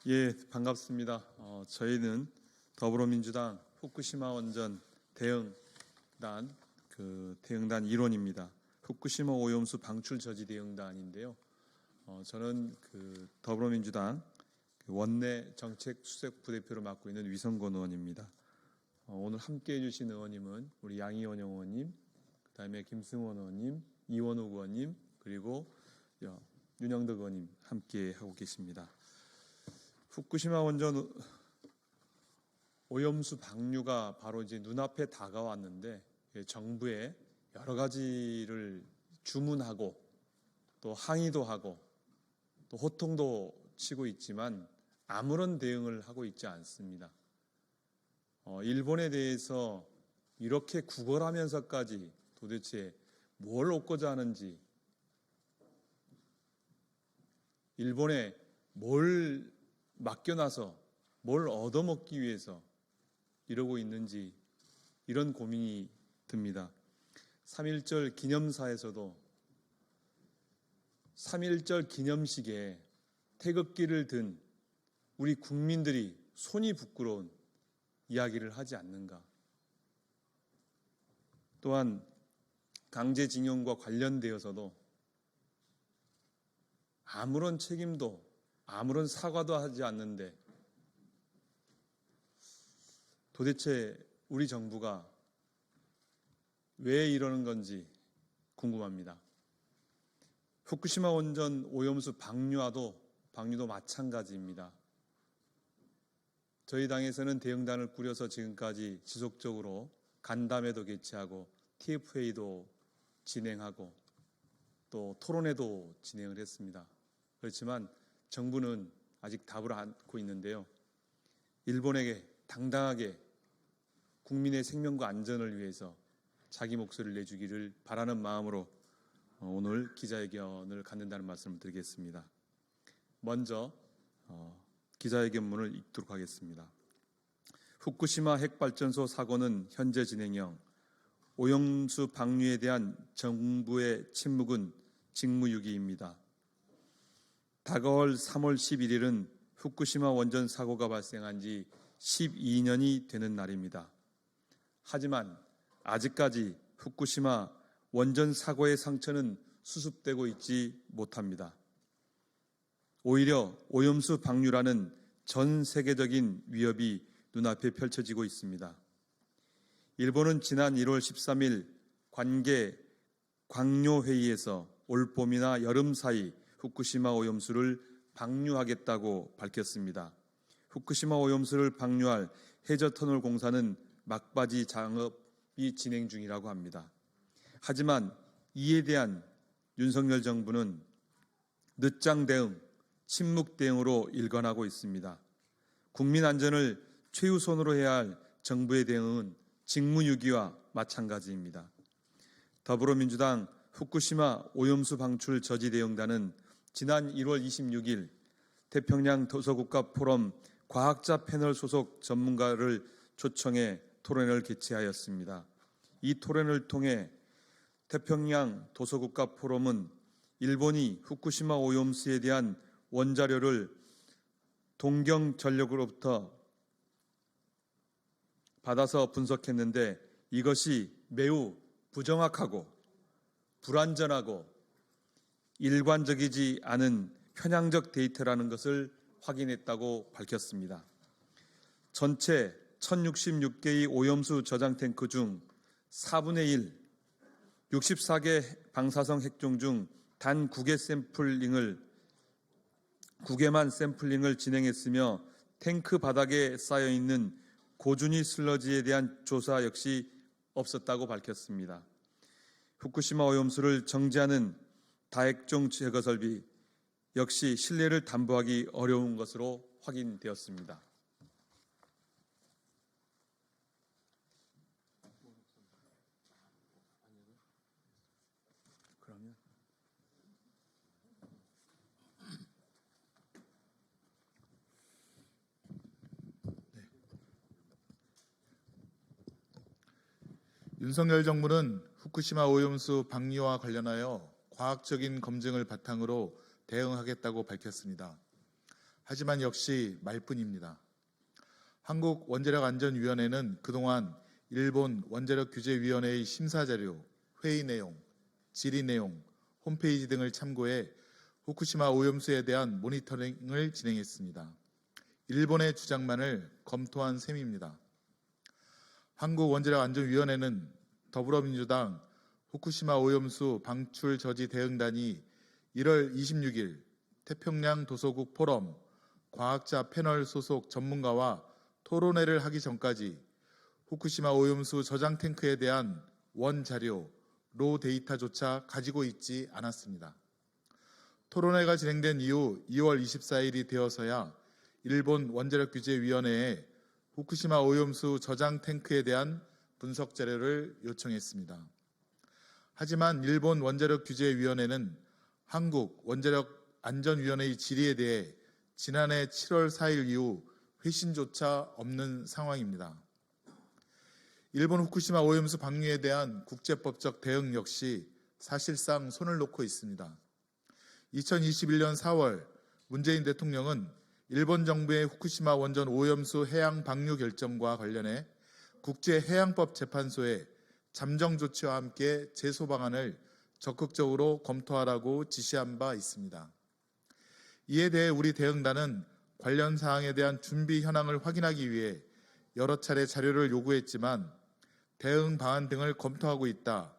예, 반갑습니다. 저희는 더불어민주당 후쿠시마 원전 대응단 대응단 일원입니다. 후쿠시마 오염수 방출 저지 대응단인데요. 저는 더불어민주당 원내 정책 수석 부대표를 맡고 있는 위성권 의원입니다. 오늘 함께해 주신 의원님은 우리 양이원 의원님, 그다음에 김승원 의원님, 이원욱 의원님, 그리고 윤영덕 의원님 함께 하고 계십니다. 후쿠시마 원전 오염수 방류가 바로 이제 눈앞에 다가왔는데 정부에 여러 가지를 주문하고 또 항의도 하고 또 호통도 치고 있지만 아무런 대응을 하고 있지 않습니다. 일본에 대해서 이렇게 구걸하면서까지 도대체 뭘 얻고자 하는지, 일본에 뭘 맡겨놔서 뭘 얻어먹기 위해서 이러고 있는지 이런 고민이 듭니다. 3.1절 기념사에서도 3.1절 기념식에 태극기를 든 우리 국민들이 손이 부끄러운 이야기를 하지 않는가. 또한 강제징용과 관련되어서도 아무런 책임도 아무런 사과도 하지 않는데 도대체 우리 정부가 왜 이러는 건지 궁금합니다. 후쿠시마 원전 오염수 방류도 마찬가지입니다. 저희 당에서는 대응단을 꾸려서 지금까지 지속적으로 간담회도 개최하고 TF회의도 진행하고 또 토론회도 진행을 했습니다. 그렇지만 정부는 아직 답을 않고 있는데요. 일본에게 당당하게 국민의 생명과 안전을 위해서 자기 목소리를 내주기를 바라는 마음으로 오늘 기자회견을 갖는다는 말씀을 드리겠습니다. 먼저 기자회견문을 읽도록 하겠습니다. 후쿠시마 핵발전소 사고는 현재 진행형, 오염수 방류에 대한 정부의 침묵은 직무유기입니다. 다가올 3월 11일은 후쿠시마 원전 사고가 발생한 지 12년이 되는 날입니다. 하지만 아직까지 후쿠시마 원전 사고의 상처는 수습되고 있지 못합니다. 오히려 오염수 방류라는 전 세계적인 위협이 눈앞에 펼쳐지고 있습니다. 일본은 지난 1월 13일 관계 광료회의에서 올 봄이나 여름 사이 후쿠시마 오염수를 방류하겠다고 밝혔습니다. 후쿠시마 오염수를 방류할 해저터널 공사는 막바지 작업이 진행 중이라고 합니다. 하지만 이에 대한 윤석열 정부는 늦장 대응, 침묵 대응으로 일관하고 있습니다. 국민 안전을 최우선으로 해야 할 정부의 대응은 직무유기와 마찬가지입니다. 더불어민주당 후쿠시마 오염수 방출 저지 대응단은 지난 1월 26일 태평양 도서국가 포럼 과학자 패널 소속 전문가를 초청해 토론회를 개최하였습니다. 이 토론을 통해 태평양 도서국가 포럼은 일본이 후쿠시마 오염수에 대한 원자료를 동경전력으로부터 받아서 분석했는데 이것이 매우 부정확하고 불완전하고 일관적이지 않은 편향적 데이터라는 것을 확인했다고 밝혔습니다. 전체 1066개의 오염수 저장 탱크 중 4분의 1, 64개 방사성 핵종 중 단 9개만 샘플링을 진행했으며 탱크 바닥에 쌓여있는 고준위 슬러지에 대한 조사 역시 없었다고 밝혔습니다. 후쿠시마 오염수를 정지하는 다핵종 제거 설비 역시 신뢰를 담보하기 어려운 것으로 확인되었습니다. 윤석열 정부는 후쿠시마 오염수 방류와 관련하여 과학적인 검증을 바탕으로 대응하겠다고 밝혔습니다. 하지만 역시 말뿐입니다. 한국원자력안전위원회는 그동안 일본 원자력규제위원회의 심사자료, 회의 내용, 질의 내용, 홈페이지 등을 참고해 후쿠시마 오염수에 대한 모니터링을 진행했습니다. 일본의 주장만을 검토한 셈입니다. 한국원자력안전위원회는 더불어민주당 후쿠시마 오염수 방출 저지 대응단이 1월 26일 태평양 도서국 포럼 과학자 패널 소속 전문가와 토론회를 하기 전까지 후쿠시마 오염수 저장 탱크에 대한 원자료, 로 데이터조차 가지고 있지 않았습니다. 토론회가 진행된 이후 2월 24일이 되어서야 일본 원자력규제위원회에 후쿠시마 오염수 저장 탱크에 대한 분석 자료를 요청했습니다. 하지만 일본 원자력규제위원회는 한국원자력안전위원회의 질의에 대해 지난해 7월 4일 이후 회신조차 없는 상황입니다. 일본 후쿠시마 오염수 방류에 대한 국제법적 대응 역시 사실상 손을 놓고 있습니다. 2021년 4월 문재인 대통령은 일본 정부의 후쿠시마 원전 오염수 해양 방류 결정과 관련해 국제해양법 재판소에 잠정 조치와 함께 제소 방안을 적극적으로 검토하라고 지시한 바 있습니다. 이에 대해 우리 대응단은 관련 사항에 대한 준비 현황을 확인하기 위해 여러 차례 자료를 요구했지만 대응 방안 등을 검토하고 있다.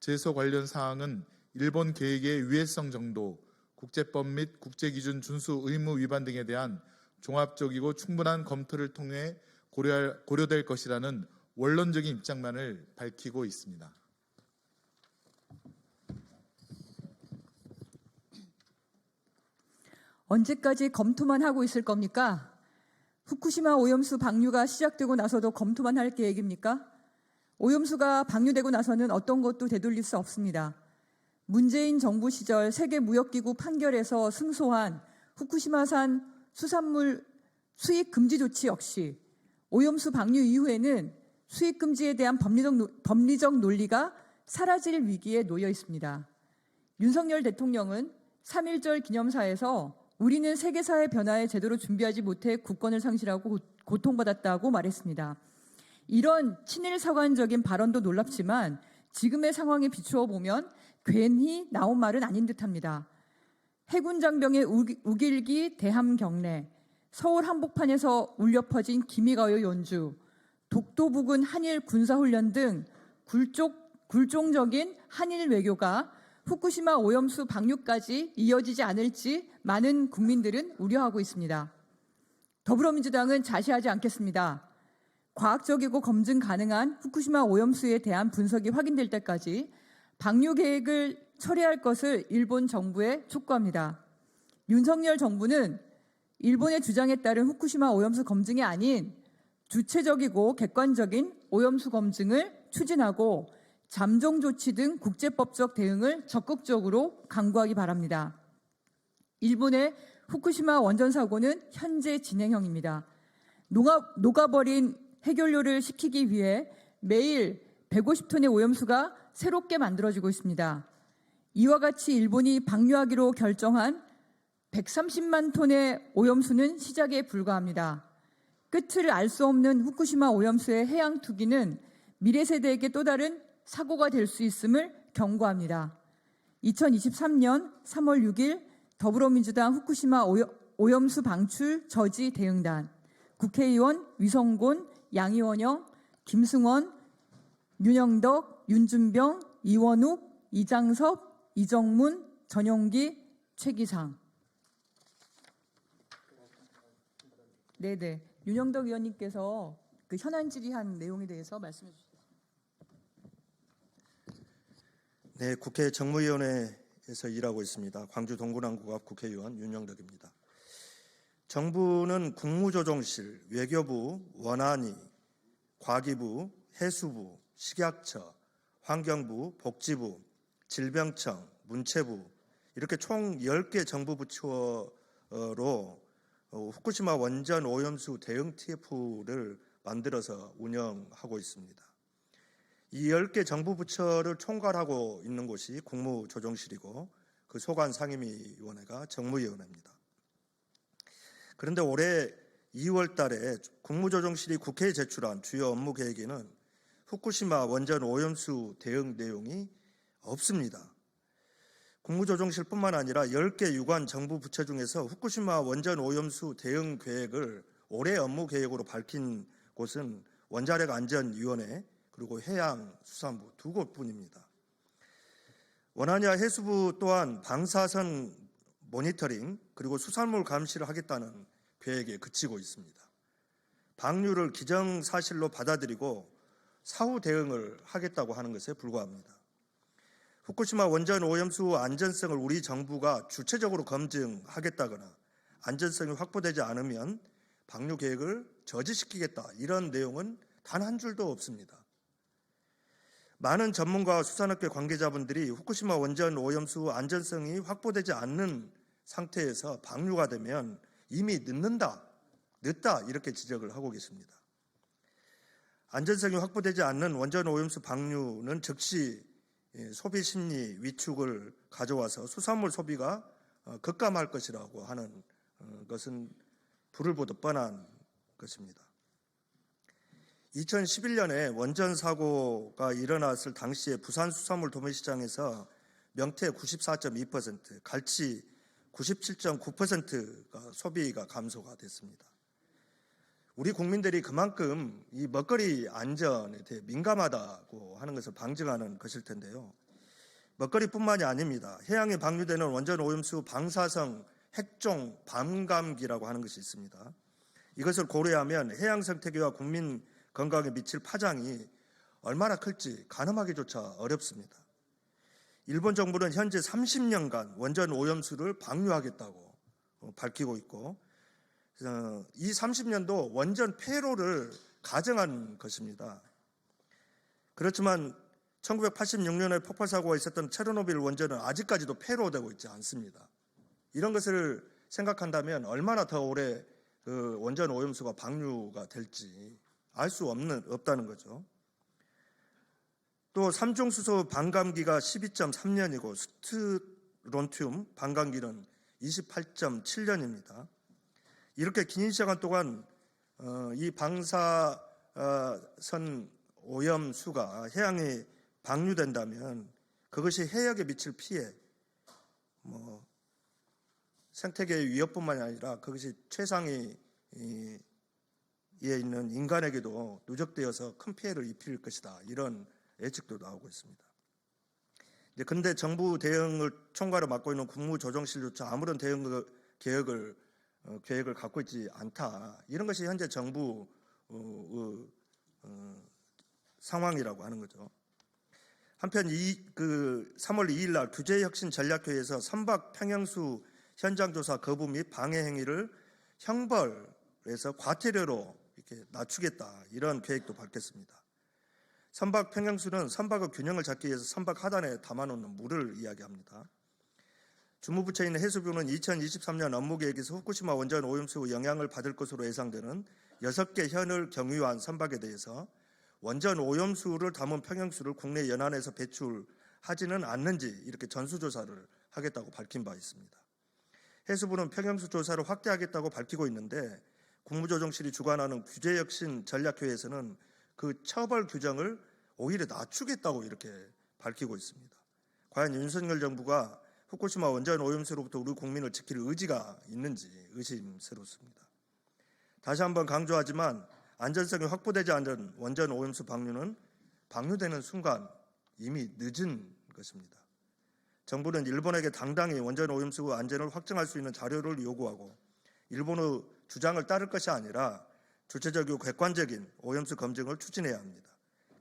제소 관련 사항은 일본 계획의 위해성 정도, 국제법 및 국제기준 준수 의무 위반 등에 대한 종합적이고 충분한 검토를 통해 고려될 것이라는 원론적인 입장만을 밝히고 있습니다. 언제까지 검토만 하고 있을 겁니까? 후쿠시마 오염수 방류가 시작되고 나서도 검토만 할 계획입니까? 오염수가 방류되고 나서는 어떤 것도 되돌릴 수 없습니다. 문재인 정부 시절 세계무역기구 판결에서 승소한 후쿠시마산 수산물 수입 금지 조치 역시 오염수 방류 이후에는 수입 금지에 대한 법리적 논리가 사라질 위기에 놓여 있습니다. 윤석열 대통령은 3.1절 기념사에서 우리는 세계사의 변화에 제대로 준비하지 못해 국권을 상실하고 고통받았다고 말했습니다. 이런 친일사관적인 발언도 놀랍지만 지금의 상황에 비추어 보면 괜히 나온 말은 아닌 듯합니다. 해군 장병의 우길기 대함 경례, 서울 한복판에서 울려 퍼진 기미가요 연주, 독도 부근 한일 군사훈련 등 굴종적인 한일 외교가 후쿠시마 오염수 방류까지 이어지지 않을지 많은 국민들은 우려하고 있습니다. 더불어민주당은 자시하지 않겠습니다. 과학적이고 검증 가능한 후쿠시마 오염수에 대한 분석이 확인될 때까지 방류 계획을 처리할 것을 일본 정부에 촉구합니다. 윤석열 정부는 일본의 주장에 따른 후쿠시마 오염수 검증이 아닌 주체적이고 객관적인 오염수 검증을 추진하고 잠정 조치 등 국제법적 대응을 적극적으로 강구하기 바랍니다. 일본의 후쿠시마 원전 사고는 현재 진행형입니다. 녹아버린 해결료를 식히기 위해 매일 150톤의 오염수가 새롭게 만들어지고 있습니다. 이와 같이 일본이 방류하기로 결정한 130만 톤의 오염수는 시작에 불과합니다. 끝을 알 수 없는 후쿠시마 오염수의 해양 투기는 미래 세대에게 또 다른 사고가 될 수 있음을 경고합니다. 2023년 3월 6일 더불어민주당 후쿠시마 오염수 방출 저지 대응단 국회의원 위성곤, 양이원영, 김승원, 윤영덕, 윤준병, 이원욱, 이장섭, 이정문, 전용기, 최기상. 네네. 윤영덕 의원님께서 그 현안 질의한 내용에 대해서 말씀해 주시죠. 네, 국회 정무위원회에서 일하고 있습니다. 광주 동구남구갑 국회의원 윤영덕입니다. 정부는 국무조정실, 외교부, 원안위, 과기부, 해수부, 식약처, 환경부, 복지부, 질병청, 문체부 이렇게 총 10개 정부 부처로 후쿠시마 원전 오염수 대응 TF를 만들어서 운영하고 있습니다. 이 10개 정부 부처를 총괄하고 있는 곳이 국무조정실이고 그 소관 상임위원회가 정무위원회입니다. 그런데 올해 2월 달에 국무조정실이 국회에 제출한 주요 업무 계획에는 후쿠시마 원전 오염수 대응 내용이 없습니다. 국무조정실뿐만 아니라 10개 유관 정부 부처 중에서 후쿠시마 원전 오염수 대응 계획을 올해 업무 계획으로 밝힌 곳은 원자력안전위원회 그리고 해양수산부 두 곳뿐입니다. 원안야 해수부 또한 방사선 모니터링 그리고 수산물 감시를 하겠다는 계획에 그치고 있습니다. 방류를 기정사실로 받아들이고 사후 대응을 하겠다고 하는 것에 불과합니다. 후쿠시마 원전 오염수 안전성을 우리 정부가 주체적으로 검증하겠다거나 안전성이 확보되지 않으면 방류 계획을 저지시키겠다 이런 내용은 단 한 줄도 없습니다. 많은 전문가와 수산업계 관계자분들이 후쿠시마 원전 오염수 안전성이 확보되지 않는 상태에서 방류가 되면 이미 늦다 이렇게 지적을 하고 계십니다. 안전성이 확보되지 않는 원전 오염수 방류는 즉시 소비 심리 위축을 가져와서 수산물 소비가 급감할 것이라고 하는 것은 불을 보듯 뻔한 것입니다. 2011년에 원전 사고가 일어났을 당시에 부산 수산물 도매시장에서 명태 94.2%, 갈치 97.9%가 소비가 감소가 됐습니다. 우리 국민들이 그만큼 이 먹거리 안전에 대해 민감하다고 하는 것을 방증하는 것일 텐데요. 먹거리뿐만이 아닙니다. 해양에 방류되는 원전 오염수 방사성 핵종 밤감기라고 하는 것이 있습니다. 이것을 고려하면 해양 생태계와 국민 건강에 미칠 파장이 얼마나 클지 가늠하기조차 어렵습니다. 일본 정부는 현재 30년간 원전 오염수를 방류하겠다고 밝히고 있고 이 30년도 원전 폐로를 가정한 것입니다. 그렇지만 1986년에 폭발 사고가 있었던 체르노빌 원전은 아직까지도 폐로되고 있지 않습니다. 이런 것을 생각한다면 얼마나 더 오래 그 원전 오염수가 방류가 될지 알 수 없다는 거죠. 또 삼중수소 반감기가 12.3년이고 스트론튬 반감기는 28.7년입니다. 이렇게 긴 시간 동안 이 방사선 오염수가 해양에 방류된다면 그것이 해역에 미칠 피해, 생태계의 위협뿐만 아니라 그것이 최상위에 있는 인간에게도 누적되어서 큰 피해를 입힐 것이다. 이런 예측도 나오고 있습니다. 그런데 정부 대응을 총괄을 맡고 있는 국무조정실조차 아무런 대응 계획을 갖고 있지 않다. 이런 것이 현재 정부 상황이라고 하는 거죠. 한편 3월 2일 날 규제혁신전략회의에서 선박 평형수 현장조사 거부 및 방해 행위를 형벌에서 과태료로 이렇게 낮추겠다. 이런 계획도 밝혔습니다. 선박 평형수는 선박의 균형을 잡기 위해서 선박 하단에 담아놓는 물을 이야기합니다. 주무부처인 해수부는 2023년 업무계획에서 후쿠시마 원전 오염수 영향을 받을 것으로 예상되는 6개 현을 경유한 선박에 대해서 원전 오염수를 담은 평형수를 국내 연안에서 배출하지는 않는지 이렇게 전수조사를 하겠다고 밝힌 바 있습니다. 해수부는 평형수 조사를 확대하겠다고 밝히고 있는데 국무조정실이 주관하는 규제혁신 전략회의에서는 그 처벌 규정을 오히려 낮추겠다고 이렇게 밝히고 있습니다. 과연 윤석열 정부가 후쿠시마 원전 오염수로부터 우리 국민을 지킬 의지가 있는지 의심스럽습니다. 다시 한번 강조하지만 안전성이 확보되지 않은 원전 오염수 방류는 방류되는 순간 이미 늦은 것입니다. 정부는 일본에게 당당히 원전 오염수 안전을 확증할 수 있는 자료를 요구하고 일본의 주장을 따를 것이 아니라 주체적이고 객관적인 오염수 검증을 추진해야 합니다.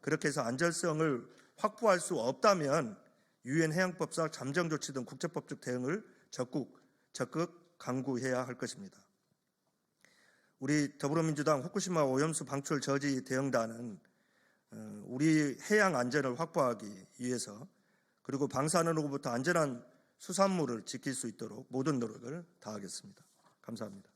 그렇게 해서 안전성을 확보할 수 없다면 유엔 해양법상 잠정조치 등 국제법적 대응을 적극 강구해야 할 것입니다. 우리 더불어민주당 후쿠시마 오염수 방출 저지 대응단은 우리 해양 안전을 확보하기 위해서 그리고 방사능으로부터 안전한 수산물을 지킬 수 있도록 모든 노력을 다하겠습니다. 감사합니다.